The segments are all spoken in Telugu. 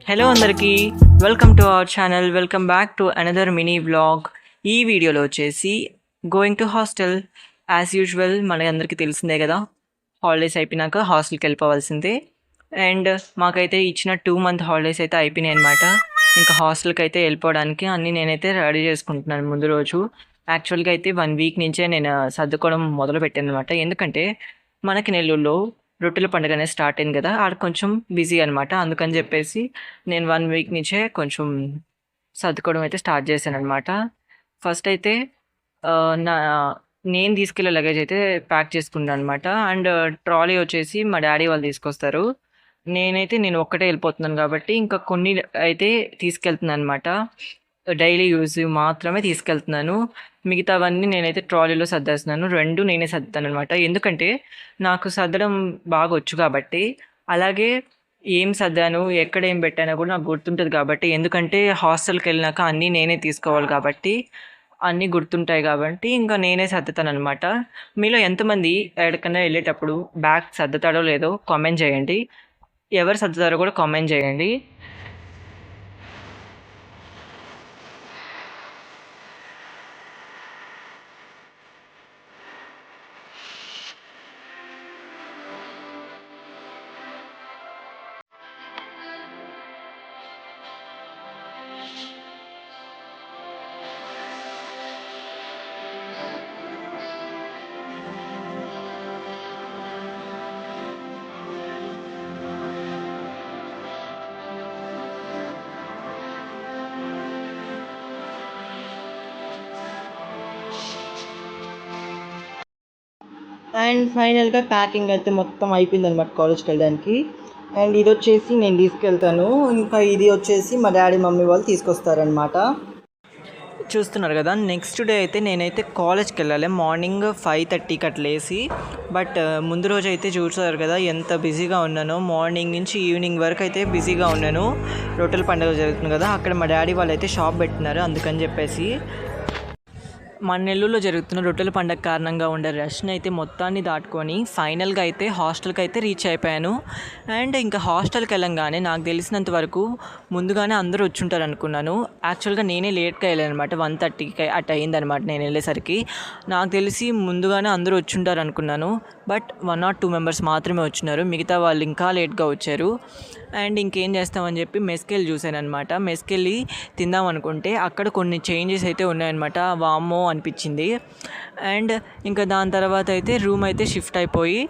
హలో అందరికీ, welcome to our channel. Welcome back to another mini vlog. ఈ వీడియోలో వచ్చేసి going to hostel. As usual అందరికీ తెలిసిందే కదా, హాలిడేస్ అయిపోయినాక హాస్టల్కి వెళ్ళిపోవాల్సిందే. అండ్ మాకైతే ఇచ్చిన 2 month హాలిడేస్ అయితే అయిపోయినాయి అనమాట. ఇంకా హాస్టల్కి అయితే వెళ్ళిపోవడానికి అన్నీ నేనైతే రెడీ చేసుకుంటున్నాను ముందు రోజు. యాక్చువల్గా అయితే 1 week నుంచే నేను సర్దుకోవడం మొదలు పెట్టాను అనమాట. ఎందుకంటే మనకి నెల్లూరులో రొట్టెల పండుగ అనేది స్టార్ట్ అయింది కదా, ఆడ కొంచెం బిజీ అనమాట. అందుకని చెప్పేసి నేను 1 week నుంచే కొంచెం సర్దుకోవడం అయితే స్టార్ట్ చేశాను అనమాట. ఫస్ట్ అయితే నా నేను తీసుకెళ్ళే లగేజ్ అయితే ప్యాక్ చేసుకున్నాను అనమాట. అండ్ ట్రాలీ వచ్చేసి మా డాడీ వాళ్ళు తీసుకొస్తారు. నేను ఒక్కటే వెళ్ళిపోతున్నాను కాబట్టి ఇంకా కొన్ని అయితే తీసుకెళ్తున్నాను అనమాట. డైలీ యూజ్ మాత్రమే తీసుకెళ్తున్నాను. మిగతావన్నీ నేనైతే ట్రాలీలో సర్దేస్తున్నాను. 2 నేనే సర్దుతాననమాట. ఎందుకంటే నాకు సర్దడం బాగా వచ్చు కాబట్టి. అలాగే ఏం సర్దాను, ఎక్కడ ఏం పెట్టానో కూడా నాకు గుర్తుంటది కాబట్టి. ఎందుకంటే హాస్టల్‌కెళ్ళినాక అన్నీ నేనే తీసుకోవాలి కాబట్టి, అన్నీ గుర్తుంటాయి కాబట్టి ఇంకా నేనే సర్దుతాననమాట. మీలో ఎంతమంది ఎక్కడికన్నా వెళ్ళేటప్పుడు బ్యాగ్ సర్దుతారో లేదో కామెంట్ చేయండి. ఎవరు సర్దుతారో కూడా కామెంట్ చేయండి. అండ్ ఫైనల్గా ప్యాకింగ్ అయితే మొత్తం అయిపోయిందనమాట కాలేజ్కి వెళ్ళడానికి. అండ్ ఇది వచ్చేసి నేను తీసుకెళ్తాను. ఇంకా ఇది వచ్చేసి మా డాడీ మమ్మీ వాళ్ళు తీసుకొస్తారనమాట. చూస్తున్నారు కదా, నెక్స్ట్ డే అయితే నేనైతే కాలేజ్కి వెళ్ళాలి. మార్నింగ్ 5:30కి అట్లా లేసి. బట్ ముందు రోజు అయితే చూసారు కదా ఎంత బిజీగా ఉన్నానో. మార్నింగ్ నుంచి ఈవినింగ్ వరకు అయితే బిజీగా ఉన్నాను. రొట్టెల పండుగ జరుగుతుంది కదా, అక్కడ మా డాడీ వాళ్ళు అయితే షాప్ పెట్టినారు. అందుకని చెప్పేసి మన నెల్లూరులో జరుగుతున్న రొట్టెల పండగ కారణంగా ఉండే రష్ని అయితే మొత్తాన్ని దాటుకొని ఫైనల్గా అయితే హాస్టల్కి అయితే రీచ్ అయిపోయాను. అండ్ ఇంకా హాస్టల్కి వెళ్ళంగానే నాకు తెలిసినంత వరకు ముందుగానే అందరూ వచ్చుంటారు అనుకున్నాను. యాక్చువల్గా నేనే లేట్గా వెళ్ళాను అనమాట. 1:30కి అట్ అయ్యిందనమాట నేను వెళ్ళేసరికి. నాకు తెలిసి ముందుగానే అందరూ వచ్చుంటారు అనుకున్నాను. బట్ 1 or 2 members మాత్రమే వచ్చినారు. మిగతా వాళ్ళు ఇంకా లేట్గా వచ్చారు. అండ్ ఇంకేం చేస్తామని చెప్పి మెస్కెళ్ళి చూశాను అనమాట. మెస్కెళ్ళి తిందాం అనుకుంటే అక్కడ కొన్ని చేంజెస్ అయితే ఉన్నాయన్నమాట. వామ్మో అనిపించింది. అండ్ ఇంకా దాని తర్వాత అయితే రూమ్ అయితే షిఫ్ట్ అయిపోయి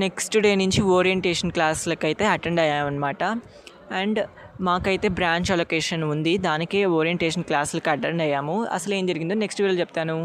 నెక్స్ట్ డే నుంచి ఓరియంటేషన్ క్లాస్లకు అయితే అటెండ్ అయ్యామన్నమాట. అండ్ మాకైతే బ్రాంచ్ అలొకేషన్ ఉంది, దానికే ఓరియంటేషన్ క్లాసులకు అటెండ్ అయ్యాము. అసలు ఏం జరిగిందో నెక్స్ట్ వీడియోలో చెప్తాను.